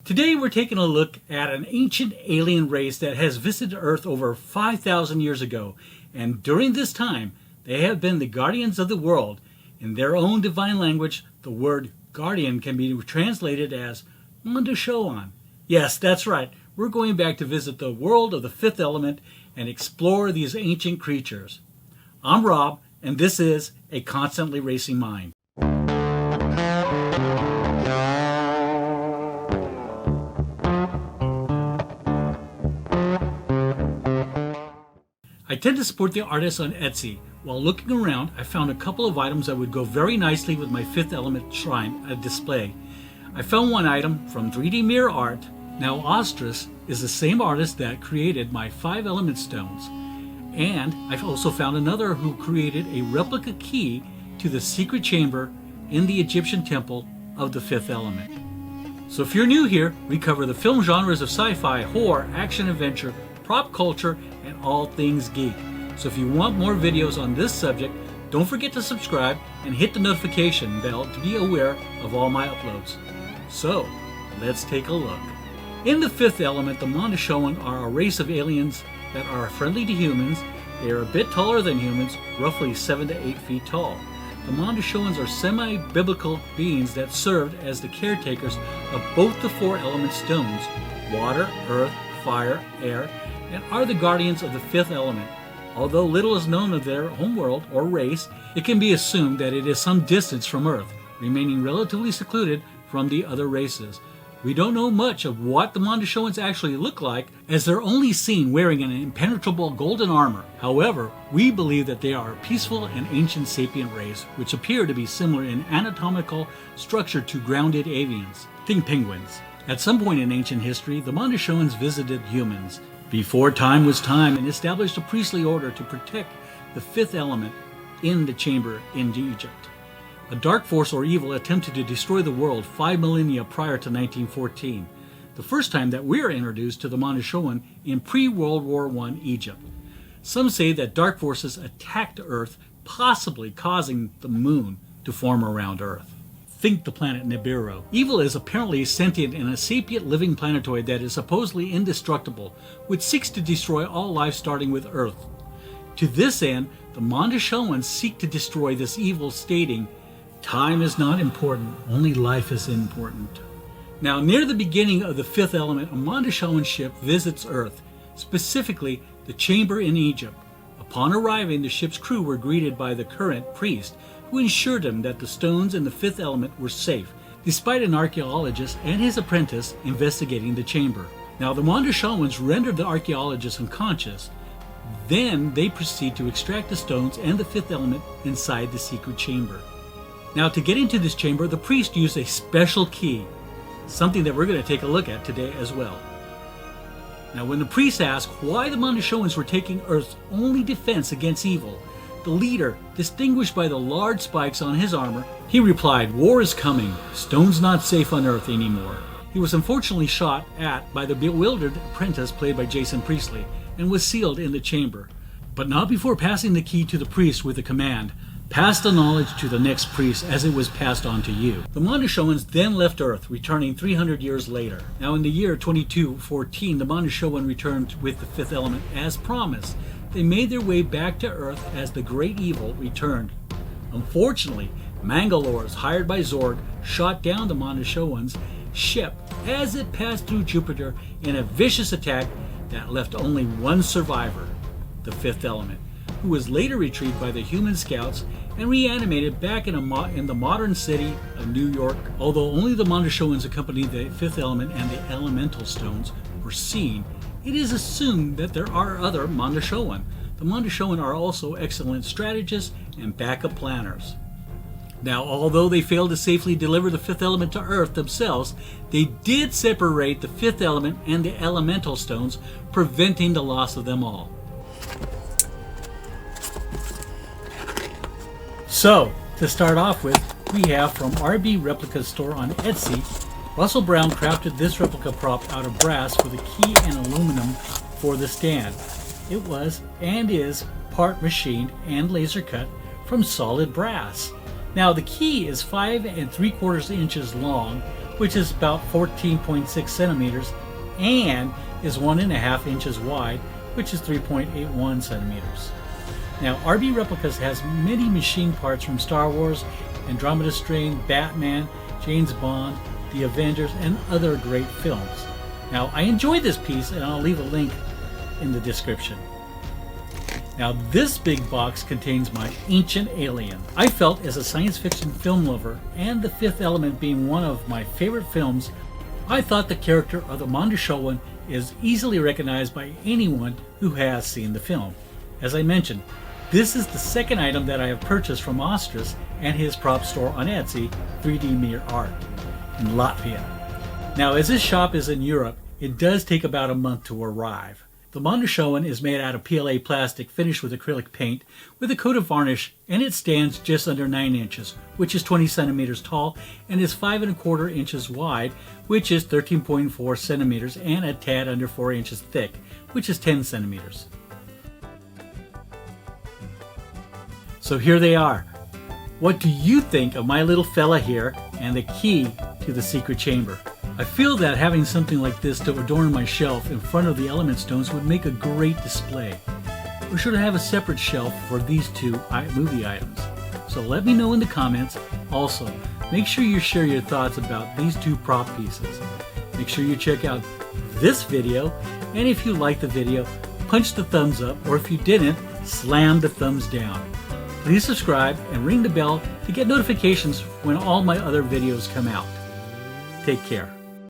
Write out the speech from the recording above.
Today we're taking a look at an ancient alien race that has visited Earth over 5,000 years ago, and during this time they have been the guardians of the world. In their own divine language, the word guardian can be translated as Mondoshawan. Yes, that's right, we're going back to visit the world of the fifth element and explore these ancient creatures. I'm Rob, and this is A Constantly Racing Mind. I tend to support the artists on Etsy. While looking around, I found a couple of items that would go very nicely with my fifth element shrine display. I found one item from 3D Mirror Art. Now Ostris is the same artist that created my 5 element stones. And I've also found another who created a replica key to the secret chamber in the Egyptian temple of the fifth element. So if you're new here, we cover the film genres of sci-fi, horror, action-adventure, prop culture, and all things geek. So if you want more videos on this subject, don't forget to subscribe and hit the notification bell to be aware of all my uploads. So, let's take a look. In the fifth element, the Mondoshawan are a race of aliens that are friendly to humans. They are a bit taller than humans, roughly 7 to 8 feet tall. The Mondoshawans are semi-biblical beings that served as the caretakers of both the 4 element stones, water, earth, fire, air, and are the guardians of the fifth element. Although little is known of their homeworld or race, it can be assumed that it is some distance from Earth, remaining relatively secluded from the other races. We don't know much of what the Mondoshawans actually look like, as they're only seen wearing an impenetrable golden armor. However, we believe that they are a peaceful and ancient sapient race, which appear to be similar in anatomical structure to grounded avians. Think penguins. At some point in ancient history, the Mondoshawans visited humans before time was time and established a priestly order to protect the fifth element in the chamber in Egypt. A dark force or evil attempted to destroy the world 5 millennia prior to 1914, the first time that we are introduced to the Mondoshawan in pre-World War I Egypt. Some say that dark forces attacked Earth, possibly causing the moon to form around Earth. Think the planet Nibiru. Evil is apparently sentient in a sapient living planetoid that is supposedly indestructible, which seeks to destroy all life starting with Earth. To this end, the Mondoshawans seek to destroy this evil, stating, "Time is not important, only life is important." Now, near the beginning of the fifth element, a Mondoshawan ship visits Earth, specifically the chamber in Egypt. Upon arriving, the ship's crew were greeted by the current priest, who assured them that the stones in the fifth element were safe, despite an archaeologist and his apprentice investigating the chamber. Now, the Mondoshawans rendered the archaeologist unconscious. Then they proceed to extract the stones and the fifth element inside the secret chamber. Now, to get into this chamber, the priest used a special key, something that we're going to take a look at today as well. Now, when the priest asked why the Mondoshawans were taking Earth's only defense against evil, the leader, distinguished by the large spikes on his armor, he replied, "War is coming. Stone's not safe on Earth anymore." He was unfortunately shot at by the bewildered apprentice played by Jason Priestley and was sealed in the chamber, but not before passing the key to the priest with the command, "Pass the knowledge to the next priest as it was passed on to you." The Mondoshawans then left Earth, returning 300 years later. Now, in the year 2214, the Mondoshawan returned with the fifth element as promised. They made their way back to Earth as the great evil returned. Unfortunately, Mangalores, hired by Zorg, shot down the Mondoshawans' ship as it passed through Jupiter in a vicious attack that left only one survivor, the fifth element, who was later retrieved by the human scouts and reanimated back in the modern city of New York. Although only the Mondoshawans accompanied the fifth element and the elemental stones were seen, it is assumed that there are other Mondoshawan. The Mondoshawan are also excellent strategists and backup planners. Now, although they failed to safely deliver the fifth element to Earth themselves, they did separate the fifth element and the elemental stones, preventing the loss of them all. So, to start off with, we have from RB Replica Store on Etsy, Russell Brown crafted this replica prop out of brass with a key and aluminum for the stand. It was and is part machined and laser cut from solid brass. Now, the key is 5 3/4 inches long, which is about 14.6 centimeters, and is 1.5 inches wide, which is 3.81 centimeters. Now, RB Replicas has many machine parts from Star Wars, Andromeda Strain, Batman, James Bond, The Avengers, and other great films. Now, I enjoyed this piece, and I'll leave a link in the description. Now, this big box contains my Ancient Alien. I felt, as a science fiction film lover, and The Fifth Element being one of my favorite films, I thought the character of the Mondoshawan is easily recognized by anyone who has seen the film. As I mentioned, this is the second item that I have purchased from Ostras and his prop store on Etsy, 3D Mirror Art, in Latvia. Now, as this shop is in Europe, it does take about a month to arrive. The Mondoshawan is made out of PLA plastic finished with acrylic paint with a coat of varnish, and it stands just under 9 inches, which is 20 centimeters tall, and is 5.25 inches wide, which is 13.4 centimeters, and a tad under 4 inches thick, which is 10 centimeters. So here they are. What do you think of my little fella here and the key to the secret chamber? I feel that having something like this to adorn my shelf in front of the element stones would make a great display. Or should I have a separate shelf for these two movie items? So let me know in the comments. Also, make sure you share your thoughts about these two prop pieces. Make sure you check out this video, and if you liked the video, punch the thumbs up, or if you didn't, slam the thumbs down. Please subscribe and ring the bell to get notifications when all my other videos come out. Take care.